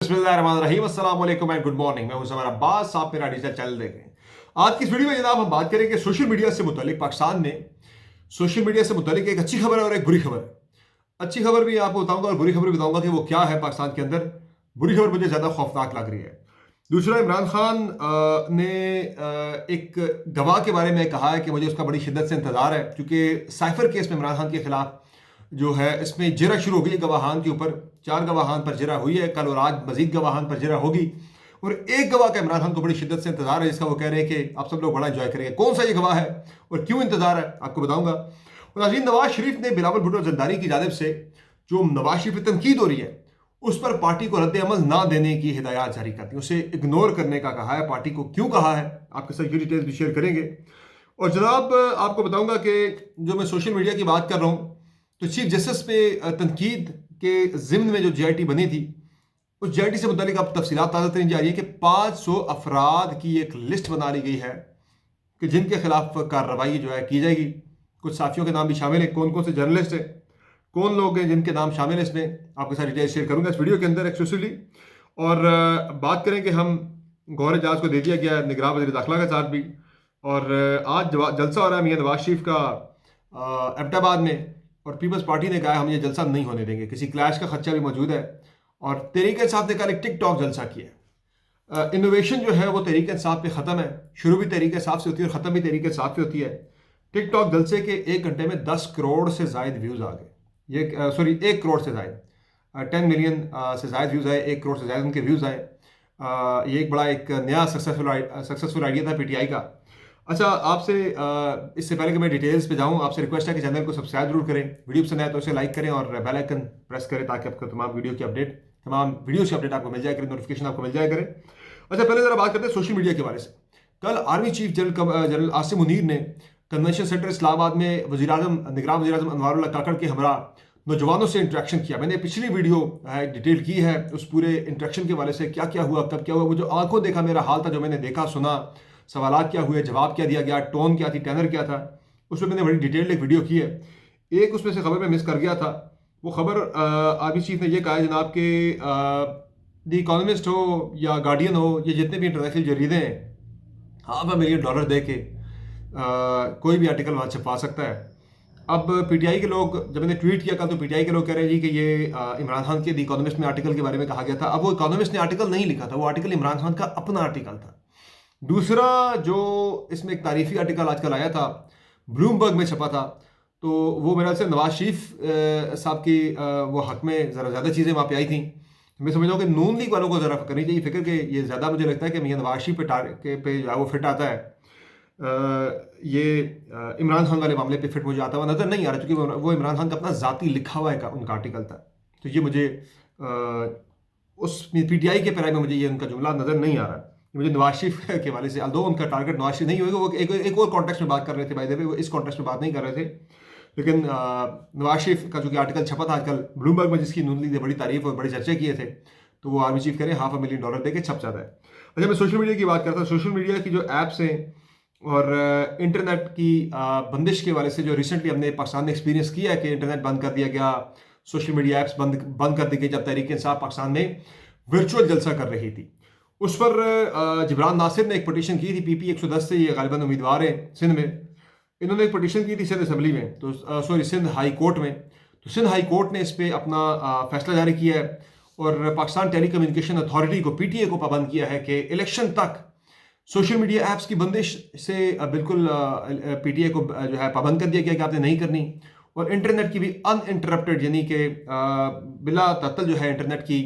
बिस्मिल्लाहिर्रहमानिर्रहीम, अस्सलाम वालेकुम एंड गुड मॉर्निंग। मैं हूं समर अब्बास, आप मेरा डिजिटल चैनल देख रहे हैं। आज की इस वीडियो में जनाब हम बात करेंगे सोशल मीडिया से मुतालिक। पाकिस्तान में सोशल मीडिया से मुतालिक एक अच्छी खबर है और एक बुरी खबर है। अच्छी खबर भी आपको बताऊंगा और बुरी खबर भी बताऊंगा कि वो क्या है पाकिस्तान के अंदर। बुरी खबर मुझे ज़्यादा खौफनाक लग रही है। दूसरा, इमरान खान ने एक गवाह के बारे में कहा है कि मुझे उसका बड़ी शिद्दत से इंतजार है, क्योंकि साइफर केस में इमरान खान के खिलाफ जो है इसमें जिरा शुरू हो गई गवाहान के ऊपर। 4 गवाहान पर जिरा हुई है, कल और आज मजीद गवाहान पर जिरा होगी। और एक गवाह का इमरान खान को बड़ी शिद्दत से इंतजार है, जिसका वो कह रहे हैं कि आप सब लोग बड़ा इंजॉय करेंगे। कौन सा ये गवाह है और क्यों इंतजार है आपको बताऊंगा। और नाज़रीन, नवाज शरीफ ने बिलावल भुट्टो जरदारी की जानिब से जो नवाज शरीफ पर तनकीद हो रही है उस पर पार्टी को रद्द अमल ना देने की हिदायत जारी कर दी, उसे इग्नोर करने का कहा है। पार्टी को क्यों कहा है आपके साथ ये डिटेल्स भी शेयर करेंगे। और जनाब आपको बताऊंगा कि जो मैं सोशल मीडिया की बात कर रहा हूँ, तो चीफ जस्टिस पे तनकीद के ज़िम्न में जो जीआईटी बनी थी, उस जीआईटी से मुतालिक अब तफसीलात ताज़ा तरीन जा रही है कि 500 अफराद की एक लिस्ट बना ली गई है कि जिनके खिलाफ कार्रवाई जो है की जाएगी। कुछ साथियों के नाम भी शामिल हैं। कौन कौन से जर्नलिस्ट हैं, कौन लोग हैं जिनके नाम शामिल हैं, इसमें आपके साथ डिटेल शेयर करूंगा इस वीडियो के अंदर एक्सक्लूसिवली। और बात करें कि हम गौहर एजाज को दे दिया गया निगरान वज़ीर दाखिला का चार्ज भी। और आज जलसा हो रहा है मियां नवाज शरीफ का एबटाबाद में, और पीपल्स पार्टी ने कहा है हम ये जलसा नहीं होने देंगे। किसी क्लैश का खदशा भी मौजूद है। और तहरीक इंसाफ ने कल एक टिकटॉक जलसा किया। इनोवेशन जो है वो तहरीक इंसाफ पे ख़त्म है। शुरू भी तहरीक इंसाफ से होती है और ख़त्म भी तहरीक इंसाफ से होती है। टिकटॉक जलसे के 1 घंटे में 10 करोड़ से ज़ायद व्यूज़ आ गए। ये 1 करोड़ से ज़ायद, 10 मिलियन से ज़ायद व्यूज़ आए, 1 करोड़ से ज़ायद उनके व्यूज़ आए। ये एक बड़ा एक नया सक्सेसफुल आइडिया था पीटीआई का। अच्छा, आपसे इससे पहले कि मैं डिटेल्स पे जाऊं, आपसे रिक्वेस्ट है कि चैनल को सब्सक्राइब जरूर करें, वीडियो पसंद आए तो उसे लाइक करें और बेल आइकन प्रेस करें ताकि आपको तमाम वीडियो की अपडेट, तमाम वीडियोस की अपडेट आपको मिल जाए करे, नोटिफिकेशन आपको मिल जाए करे। अच्छा, पहले जरा बात करते हैं सोशल मीडिया के बारे से। कल army chief general Asim Munir ने कन्वेंशन सेंटर इस्लामाबाद में निगरान वज़ीर आज़म अनवारुल्लाह काकड़ के हमरा नौजवानों से इंटरेक्शन किया। मैंने पिछली वीडियो डिटेल की है उस पूरे इंटरेक्शन के वाले से, क्या क्या हुआ, कब क्या हुआ। वो जो आंखों देखा मेरा हाल था, जो मैंने देखा सुना, सवालात क्या हुए, जवाब क्या दिया गया, टोन क्या थी, टेनर क्या था, उसमें मैंने बड़ी डिटेल्ड एक वीडियो की है। एक उसमें से खबर में मिस कर गया था। वो खबर आर्मी चीफ ने ये कहा है जनाब के द इकोनॉमिस्ट हो या गार्डियन हो, ये जितने भी इंटरनेशनल जरीदे हैं, $500 मिलियन दे के कोई भी आर्टिकल वहाँ छपवा सकता है। अब पीटीआई के लोग, जब मैंने ट्वीट किया कल, तो पीटीआई के लोग कह रहे हैं जी कि ये इमरान खान के द इकोनॉमिस्ट में आर्टिकल के बारे में कहा गया था। अब वो इकोनॉमिस्ट ने आर्टिकल नहीं लिखा था, वो आर्टिकल इमरान खान का अपना आर्टिकल था। दूसरा, जो इसमें एक तारीफी आर्टिकल आजकल आया था, ब्लूमबर्ग में छपा था, तो वो मेरा से नवाज शरीफ साहब की वो हक में ज़रा ज़्यादा चीज़ें वहाँ पे आई थी। मैं समझ रहा हूँ कि नून लीग वालों को ज़रा करनी चाहिए फिक्र कि ये ज़्यादा मुझे लगता है कि मियां नवाज शरीफ पे जो है वो फिट आता है। ये इमरान खान वाले मामले पे फिट मुझे आता हुआ नज़र नहीं आ रहा, क्योंकि वो इमरान खान का अपना ज़ाती लिखा हुआ है उनका आर्टिकल था। तो ये मुझे उस पीटीआई के पैरा में मुझे ये उनका जुमला नज़र नहीं आ रहा। मुझे नवाज शरीफ के वाले से, अल्दो उनका टारगेट नवाज शरीफ नहीं होगा, वो एक और कॉन्टेक्स्ट में बात कर रहे थे बाय द वे, वो इस कॉन्टेक्स्ट में बात नहीं कर रहे थे। लेकिन नवाज शरीफ का जो कि आर्टिकल छपा था आजकल ब्लूमबर्ग में, जिसकी नून लीग ने बड़ी तारीफ और बड़े चर्चे किए थे, तो वो आर्मी चीफ कह रहे हैं $500 मिलियन दे के छप जाता है। अच्छा, मैं सोशल मीडिया की बात करता हूँ। सोशल मीडिया की जो ऐप्स हैं और इंटरनेट की बंदिश के वाले से, जो रिसेंटली हमने पाकिस्तान ने एक्सपीरियंस किया है कि इंटरनेट बंद कर दिया गया, सोशल मीडिया ऐप्स बंद कर दी गई, जब तहरीक इंसाफ पाकिस्तान में वर्चुअल जलसा कर रही थी। उस पर जिब्रान नासिर ने एक पटिशन की थी, PP 110 से, ये गालिबन उम्मीदवार हैं सिंध में। इन्होंने एक पटिशन की थी सिंध असम्बली में, तो सिंध हाई कोर्ट में। तो सिंध हाई कोर्ट ने इस पर अपना फैसला जारी किया है और पाकिस्तान टेली कम्युनिकेशन अथॉरिटी को, PTA को पाबंद किया है कि इलेक्शन तक सोशल मीडिया ऐप्स की बंदिश से बिल्कुल PTA को जो है पाबंद कर दिया गया कि आपने नहीं करनी। और इंटरनेट की भी अनइंटरप्टेड, यानी कि बिला तअत्तल जो है इंटरनेट की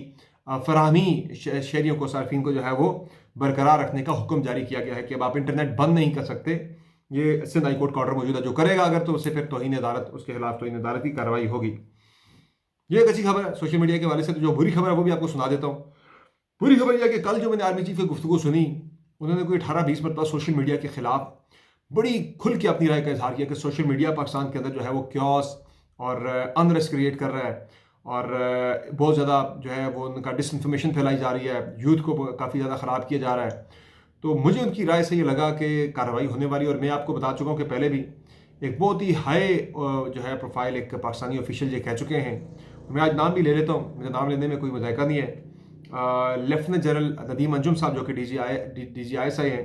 फराहमी शहरियों को, सार्फिन को जो है वो बरकरार रखने का हुक्म जारी किया गया है कि अब आप इंटरनेट बंद नहीं कर सकते। ये सिंध हाई कोर्ट का ऑर्डर मौजूद है। जो करेगा अगर, तो उससे फिर तौहीन अदालत, उसके खिलाफ तौहीन अदालत की कार्रवाई होगी। ये एक अच्छी खबर है सोशल मीडिया के वाले से। तो जो बुरी खबर है वो भी आपको सुना देता हूँ। बुरी खबर यह है कि कल जो मैंने आर्मी चीफ की गुफ्तगू सुनी, उन्होंने कोई 18-20 मरतबा सोशल मीडिया के खिलाफ बड़ी खुल के अपनी राय का इजहार किया कि सोशल मीडिया पाकिस्तान के अंदर जो है वो क्योस और अनरेस्ट क्रिएट कर रहा है और बहुत ज़्यादा जो है वो उनका डिसइंफॉर्मेशन फैलाई जा रही है, यूथ को काफ़ी ज़्यादा ख़राब किया जा रहा है। तो मुझे उनकी राय से ये लगा कि कार्रवाई होने वाली। और मैं आपको बता चुका हूँ कि पहले भी एक बहुत ही हाई जो है प्रोफाइल एक पाकिस्तानी ऑफिशियल ये कह चुके हैं। मैं आज नाम भी ले लेता हूँ, मुझे नाम लेने में कोई मज़ाक़ा नहीं है। लेफ्टिनेंट जनरल नदीम अंजुम साहब जो कि DGISI हैं,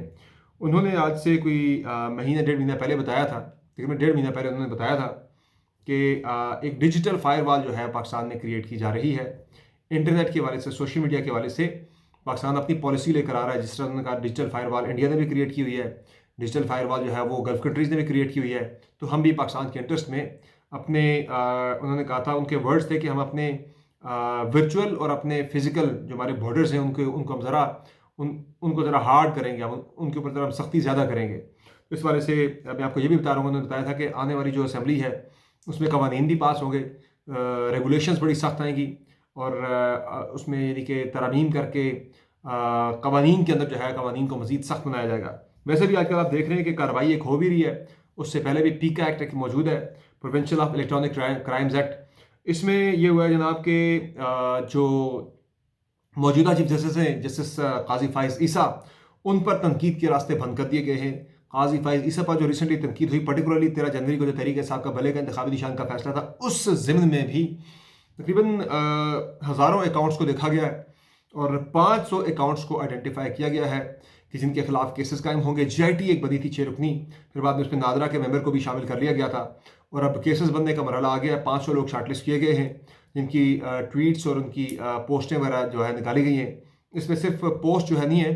उन्होंने आज से कोई महीने 1.5 महीना पहले बताया था, तकरीबन 1.5 महीना पहले उन्होंने बताया था कि एक डिजिटल फायरवॉल जो है पाकिस्तान में क्रिएट की जा रही है। इंटरनेट के हवाले से, सोशल मीडिया के हवाले से पाकिस्तान अपनी पॉलिसी लेकर आ रहा है। जिस तरह उन्होंने कहा डिजिटल फायरवॉल इंडिया ने भी क्रिएट की हुई है, डिजिटल फायरवॉल जो है वो गल्फ कंट्रीज़ ने भी क्रिएट की हुई है। तो हम भी पाकिस्तान के इंटरेस्ट में अपने उन्होंने कहा था, उनके वर्ड्स थे कि हम अपने वर्चुअल और अपने फिजिकल जो हमारे बॉर्डर्स हैं उनको हम ज़रा उनको ज़रा हार्ड करेंगे, हम उनके ऊपर ज़रा सख्ती ज़्यादा करेंगे। तो इस वाले से मैं आपको ये भी बता रहा हूँ, उन्होंने बताया था कि आने वाली जो असेंबली है उसमें कवानीन भी पास होंगे, रेगुलेशंस बड़ी सख्त आएंगी और उसमें यानी कि तरमीम करके कवानीन के अंदर जो है कवानीन को मज़ीद सख्त बनाया जाएगा। वैसे भी आजकल आप देख रहे हैं कि कार्रवाई एक हो भी रही है, उससे पहले भी पीका एक्ट एक मौजूद है, prevention of electronic crimes act. इसमें यह हुआ है जनाब के जो मौजूदा चीफ जस्टिस हैं, जस्टिस काजी फाइज ईसा, उन पर तनकीद के रास्ते बंद कर दिए गए हैं। काजी फाइज ईसा पर जो रिसेंटली तनकीद हुई, पर्टिकुलरली 13 जनवरी को जो तहरीक इंसाफ का भले का इंतखाबी निशान का फैसला था, उस ज़िम्न में भी तकरीबन हज़ारों अकाउंट्स को देखा गया है और 500 अकाउंट्स को आइडेंटिफाई किया गया है कि जिनके खिलाफ केसेस कायम होंगे। GIT एक बनी थी 6 रुकनी, फिर बाद में उसमें नादरा के मेंबर को भी शामिल कर लिया गया था और अब केसेस बनने का मरहला आ गया है। 500 लोग शार्टलिस्ट किए गए हैं जिनकी ट्वीट्स और उनकी पोस्टें वगैरह जो है निकाली गई हैं। इसमें सिर्फ पोस्ट जो है नहीं है,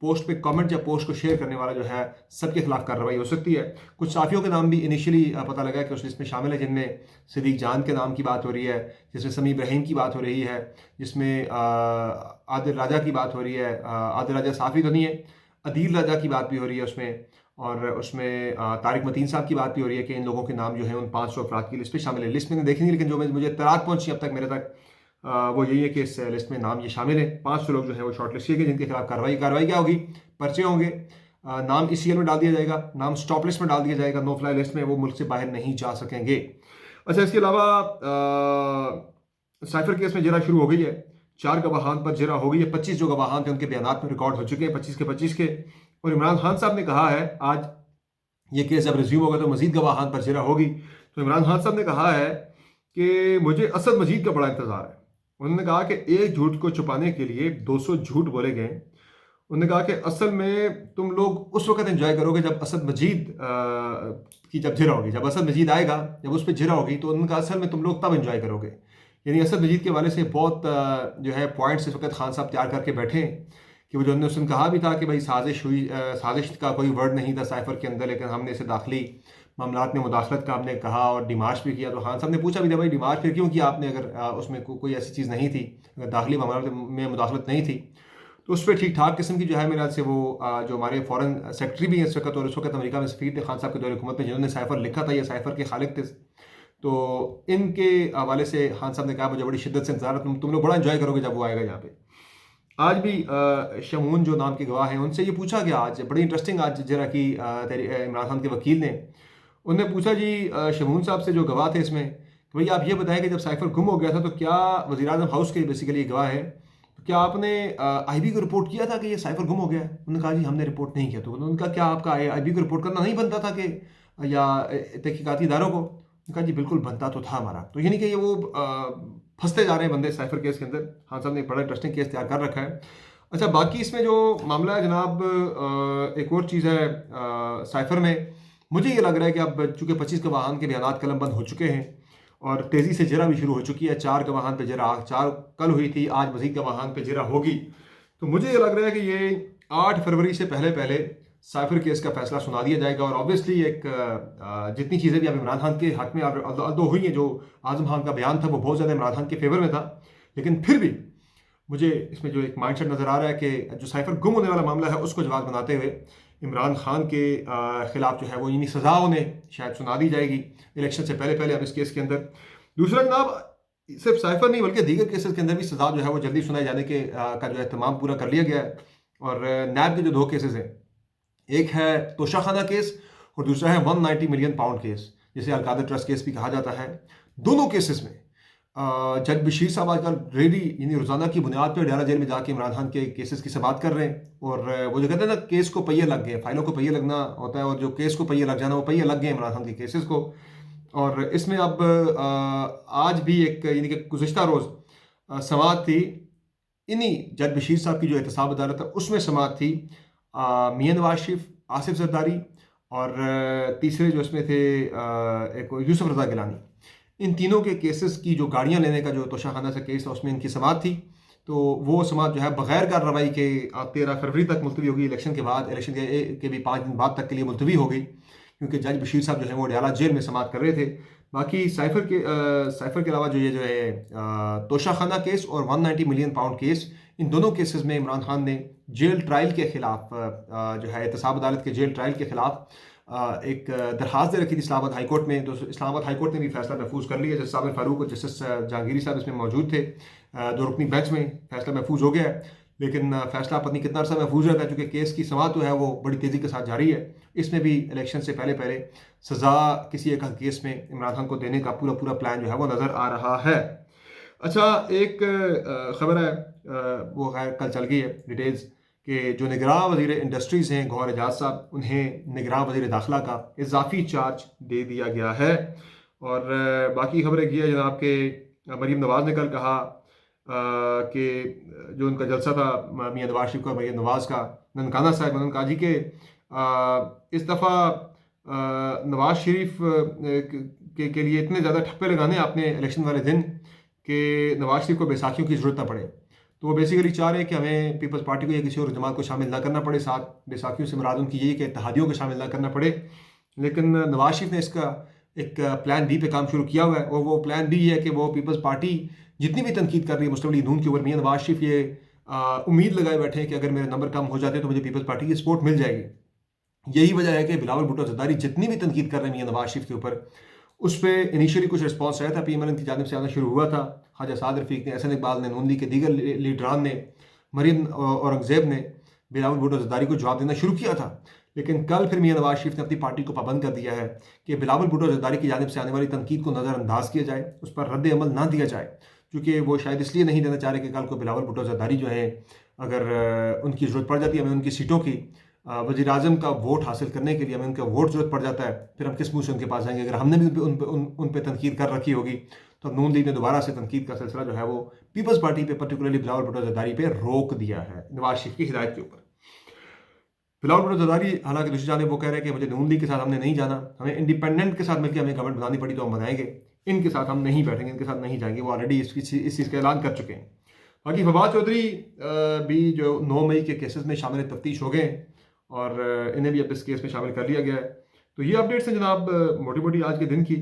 पोस्ट पे कमेंट या पोस्ट को शेयर करने वाला जो है सबके खिलाफ कार्रवाई हो सकती है। कुछ साफियों के नाम भी इनिशियली पता लगा कि उस लिस्ट में शामिल है, जिनमें सिद्दीक जान के नाम की बात हो रही है, जिसमें समी इब्राहिम की बात हो रही है, जिसमें आदिल राजा की बात हो रही है। आदिल राजा साफ़ी तो नहीं है, अदील राजा की बात भी हो रही है उसमें, और उसमें तारिक मतीन साहब की बात भी हो रही है कि इन लोगों के नाम जो है उन 500 अफराद की लिस्ट में शामिल है। लिस्ट मैंने देखी नहीं, लेकिन जो मुझे इत्तलात पहुंची अब तक मेरे तक वो यही है कि इस लिस्ट में नाम ये शामिल है। 500 लोग जो है वो शॉर्ट लिस्ट किए गए जिनके खिलाफ कार्रवाई क्या होगी, पर्चे होंगे, नाम ECL में डाल दिया जाएगा, नाम स्टॉप लिस्ट में डाल दिया जाएगा, नो फ्लाई लिस्ट में, वो मुल्क से बाहर नहीं जा सकेंगे। अच्छा, इसके अलावा साइफर केस में जरा शुरू हो गई है, 4 गवाहान पर जरा हो गई है। 25 जो गवाहान थे उनके बयान में रिकॉर्ड हो चुके हैं, 25 के। और इमरान खान साहब ने कहा है, आज ये केस जब रिज्यूम होगा तो मजीद गवाहान पर जरा होगी। तो इमरान खान साहब ने कहा है कि मुझे असद मजीद का बड़ा इंतजार है। उन्होंने कहा कि एक झूठ को छुपाने के लिए 200 झूठ बोले गए। उन्होंने कहा कि असल में तुम लोग उस वक्त एंजॉय करोगे जब असद मजीद की जब जिरा होगी, जब असद मजीद आएगा, जब उस पर जिरा होगी, तो उन्होंने कहा असल में तुम लोग तब एंजॉय करोगे। यानी असद मजीद के वाले से बहुत जो है पॉइंट्स इस वक्त खान साहब तैयार करके बैठे हैं कि वो जो उन्होंने उसने कहा भी था कि भाई साजिश हुई, साजिश का कोई वर्ड नहीं था साइफर के अंदर, लेकिन हमने इसे दाखिली मामलात में मुदाखलत का हमने कहा और डिमार्च भी किया। तो खान साहब ने पूछा भी था, भाई डिमार्च फिर क्यों किया आपने, अगर उसमें कोई ऐसी चीज़ नहीं थी, अगर दाखिली मामलात में मुदाखलत नहीं थी। तो उस पर ठीक ठाक किस्म की जो है मेरे ख्याल से वो जो हमारे फॉरेन सेक्रेटरी भी हैं इस वक्त, और इस वक्त अमेरिका में सफ़ीर थे खान साहब के दौरे हुकूमत में, जिन्होंने साइफर लिखा था, ये साइफर के खालिक थे। तो इनके हवाले से खान साहब ने कहा मुझे बड़ी शिद्दत से इंतजार है, तुम लोग बड़ा इंजॉय करोगे जब वो आएगा यहाँ पे। आज भी शमून जो नाम के गवाह हैं उनसे ये पूछा गया, आज बड़ी इंटरेस्टिंग, आज जरा कि इमरान खान के वकील ने उन्हें पूछा जी शमून साहब से जो गवाह थे इसमें, कि भैया आप ये बताएं कि जब साइफर गुम हो गया था तो क्या वज़ीर आज़म हाउस के बेसिकली गवाह है, तो क्या आपने IB को रिपोर्ट किया था कि ये साइफर गुम हो गया है? उन्होंने कहा जी हमने रिपोर्ट नहीं किया। तो उन्होंने कहा क्या आपका IB को रिपोर्ट करना नहीं बनता था कि या तहकीकाती इदारों को? उन्होंने कहा जी बिल्कुल बनता तो था हमारा। तो यानी कि ये वो फंसते जा रहे हैं बंदे साइफर केस के अंदर। खान साहब ने बड़ा इंटरेस्टिंग केस तैयार कर रखा है। अच्छा, बाकी इसमें जो मामला है जनाब, एक और चीज़ है साइफर में, मुझे ये लग रहा है कि अब चूँकि 25 गवाहान के बयान कलमबंद हो चुके हैं और तेज़ी से जरा भी शुरू हो चुकी है, 4 गवाहान पे जरा, 4 कल हुई थी, आज मज़ीद गवाहान पे जरा होगी। तो मुझे ये लग रहा है कि ये 8 फरवरी से पहले साइफर केस का फैसला सुना दिया जाएगा। और ऑब्वियसली एक जितनी चीज़ें भी अब इमरान खान के हक में अल्दो हुई हैं, जो आज़म खान का बयान था वो बहुत ज़्यादा इमरान खान के फेवर में था, लेकिन फिर भी मुझे इसमें जो एक माइंडसेट नज़र आ रहा है कि जो साइफर गुम होने वाला मामला है उसको जवाब बनाते हुए इमरान खान के खिलाफ जो है वो यानी सज़ा उन्हें शायद सुना दी जाएगी इलेक्शन से पहले अब इस केस के अंदर। दूसरा जनाब, सिर्फ साइफर नहीं बल्कि दीगर केसेस के अंदर भी सज़ा जो है वो जल्दी सुनाए जाने के का जो एहतमाम पूरा कर लिया गया है। और नैब के जो 2 केसेस हैं, एक है तोशाखाना केस और दूसरा है 190 मिलियन पाउंड केस, जिसे अलकादर ट्रस्ट केस भी कहा जाता है। दोनों केसेस में जज बशीर साहब आजकल रेडी यानी रोज़ाना की बुनियाद पर डायरा जेल में जाके इमरान खान के केसेस की समाअत कर रहे हैं। और वो जो कहते हैं ना, केस को पहिए लग गए, फाइलों को पहिए लगना होता है, और जो केस को पहिए लग जाना वो पहिए लग गए इमरान खान के केसेस को। और इसमें अब आज भी एक यानी कि गुज़िश्ता रोज़ समाअत थी इन्हीं जज बशीर साहब की जो एहतसाब अदालत है उसमें समाअत थी मियां नवाज शरीफ, आसिफ जरदारी और तीसरे जो इसमें थे एक यूसुफ रजा गिलानी। इन तीनों के केसेस की जो गाड़ियां लेने का जो तोशाखाना से केस था उसमें इनकी समाअत थी। तो वो समाअत जो है बगैर कार्रवाई के 13 फरवरी तक मुलतवी होगी। इलेक्शन के बाद, इलेक्शन के भी 5 दिन बाद तक के लिए मुलतवी हो गई, क्योंकि जज बशीर साहब जो है वो अडयाला जेल में समाअत कर रहे थे। बाकी साइफर के अलावा जो है तोशाखाना केस और 190 मिलियन पाउंड केस, इन दोनों केसेस में इमरान खान ने जेल ट्रायल के खिलाफ जो है एहतसाब अदालत के जेल ट्रायल के खिलाफ एक दरखास्त दे रखी थी इस्लामाबाद हाई कोर्ट में। तो इस्लामाबाद हाई कोर्ट ने भी फैसला महफूज कर लिया। जस्टिस साबिर फारूक और जस्टिस जहांगीरी साहब इसमें मौजूद थे। 2 रुकनी बेंच में फैसला महफूज हो गया है, लेकिन फैसला पता नहीं कितना अर्सा महफूज रहता है, क्योंकि केस की समाअत जो है वो बड़ी तेज़ी के साथ जारी है। इसमें भी इलेक्शन से पहले पहले सज़ा किसी एक केस में इमरान खान को देने का पूरा प्लान जो है वो नज़र आ रहा है। अच्छा, एक खबर है, वो खैर कल चल गई है डिटेल्स, कि जो निगरान वज़ीर इंडस्ट्रीज़ हैं गौहर एजाज साहब, उन्हें निगरान वज़ीर दाखिला का इजाफी चार्ज दे दिया गया है। और बाकी खबर एक ये है जनाब के मरीम नवाज़ ने कल कहा कि जो उनका जलसा था मियां नवाज शरीफ का, मरीम नवाज़ का, ननकाना साहब उन्होंने कहा जी कि इस दफ़ा नवाज शरीफ के लिए इतने ज़्यादा ठप्पे लगाने आपने इलेक्शन वाले दिन कि नवाज शरीफ को बैसाखियों की ज़रूरत ना पड़े। तो वो बेसिकली चाह रहे हैं कि हमें पीपल्स पार्टी को या किसी और जमात को शामिल ना करना पड़े, साथ बैसाखियों से मुराद उनकी यही कि इत्तेहादियों को शामिल ना करना पड़े। लेकिन नवाज शरीफ ने इसका एक प्लान बी पे काम शुरू किया हुआ है, और वो प्लान बी है कि वो पीपल्स पार्टी जितनी भी तनकीद कर रही है मुस्लिम लीग नून के ऊपर, मियां नवाज शरीफ ये उम्मीद लगाए बैठे हैं कि अगर मेरे नंबर कम हो जाते हैं तो मुझे पीपल्स पार्टी की सपोर्ट मिल जाएगी। यही वजह है कि बिलावल भुट्टो जरदारी जितनी भी तनकीद कर रहे हैं मियां नवाज शरीफ के ऊपर, उस पर इनिशियली कुछ रिस्पॉन्स आया था, पीएमएल की जानिब से आना शुरू हुआ था। ख्वाजा साद रफीक ने, एहसन इकबाल ने, नून लीग के दीगर लीडरान ने, मरीम औरंगजेब ने बिलावल भुट्टो जरदारी को जवाब देना शुरू किया था। लेकिन कल फिर मियां नवाज शरीफ ने अपनी पार्टी को पाबंद कर दिया है कि बिलावल भुट्टो जरदारी की जानिब से आने वाली तनकीद को नज़रअंदाज किया जाए, उस पर रद्द अमल ना दिया जाए, क्योंकि वो शायद इसलिए नहीं देना चाह रहे कि कल को बिलावल भुट्टो जरदारी जो है अगर उनकी ज़रूरत पड़ जाती है, हमें उनकी सीटों की वज़ीर आज़म का वोट हासिल करने के लिए हमें उनका वोट ज़रूरत पड़ जाता है, फिर हम किस मुँह से उनके पास जाएंगे। अगर हमने भी उन पर तनकीद कर रखी होगी तो नून लीग ने दोबारा से तनकीद का सिलसिला जो है वो पीपल्स पार्टी पे, पर्टिकुलरली बिलावल भुट्टो जरदारी पे रोक दिया है नवाज शरीफ की हिदायत के ऊपर। बिलावल भुट्टो जरदारी हालांकि दूसरी जानिब वो कह रहे हैं कि मुझे नून लीग के साथ हमने नहीं जाना, हमें इंडिपेंडेंट के साथ मिलकर हमें गवर्नमेंट बनानी पड़ी तो हम बनाएंगे, इनके साथ हम नहीं बैठेंगे, इनके साथ नहीं जाएंगे। वो ऑलरेडी इस चीज़ का ऐलान कर चुके हैं। बाकी फवाद चौधरी भी जो 9 मई के केसेस में शामिल तफ्तीश हो गए और इन्हें भी अब इस केस में शामिल कर लिया गया है। तो ये अपडेट्स हैं जनाब मोटी मोटी आज के दिन की।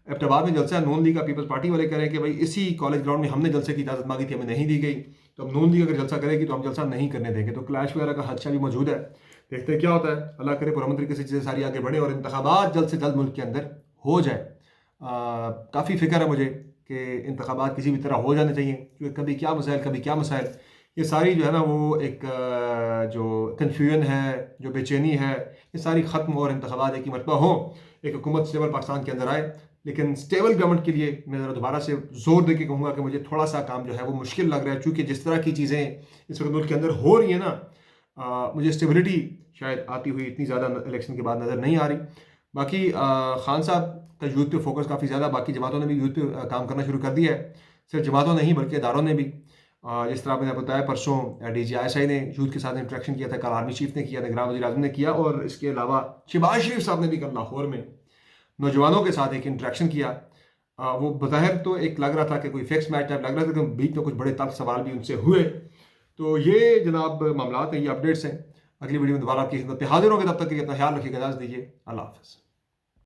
एबटाबाद में जलसा है नून लीग का, पीपल्स पार्टी वाले कह रहे हैं कि भाई इसी कॉलेज ग्राउंड में हमने जलसे की इजाज़त मांगी थी, हमें नहीं दी गई, तो अब नून लीग अगर जलसा करेगी तो हम जलसा नहीं करने देंगे। तो क्लैश वगैरह का खदशा भी मौजूद है, देखते हैं क्या होता है। अल्लाह करे प्रधानमंत्री किसी चीज़ें सारी आगे बढ़े और इंतखाबात जल्द से जल्द मुल्क के अंदर हो जाए। काफ़ी फिक्र है मुझे कि इंतखाबात किसी भी तरह हो जाने चाहिए, क्योंकि कभी क्या मसाइल कभी क्या मसाइल, ये सारी जो है ना वो एक जो कन्फ्यूजन है, जो बेचैनी है, ये सारी ख़त्म हो और इंतखाबात एक ही मरतबा हो, एक हुकूमत स्टेबल पाकिस्तान के अंदर आए। लेकिन स्टेबल गवर्नमेंट के लिए मैं ज़रा दोबारा से जोर दे के कहूँगा कि मुझे थोड़ा सा काम जो है वो मुश्किल लग रहा है, क्योंकि जिस तरह की चीज़ें इस वक्त मुल्क के अंदर हो रही है ना, मुझे स्टेबिलिटी शायद आती हुई इतनी ज़्यादा इलेक्शन के बाद नज़र नहीं आ रही। बाकी खान साहब का यूथ पे फोकस काफ़ी ज़्यादा, बाकी जमातों ने भी यूथ पे काम करना शुरू कर दिया है, सिर्फ जमातों नहीं बल्कि इदारों ने भी। जिस तरह मैंने बताया परसों DGI ने यूथ के साथ इंटरेक्शन किया था, कल आर्मी चीफ ने किया, निगरान वज़ीर आज़म ने किया, और इसके अलावा शहबाज शरीफ साहब ने भी कल लाहौर में नौजवानों के साथ एक इंटरेक्शन किया। वो बज़ाहिर तो एक लग रहा था कि कोई फिक्स मैच टाइप लग रहा था, लेकिन बीच में कुछ बड़े तल्ख सवाल भी उनसे हुए। तो ये जनाब मामलात हैं, ये अपडेट्स हैं। अगली वीडियो में दोबारा आपकी खिदमत में हाजिर होंगे, तब तक के लिए अपना ख्याल रखिएगा, इजाज़त दीजिए, अल्लाह हाफ़िज़।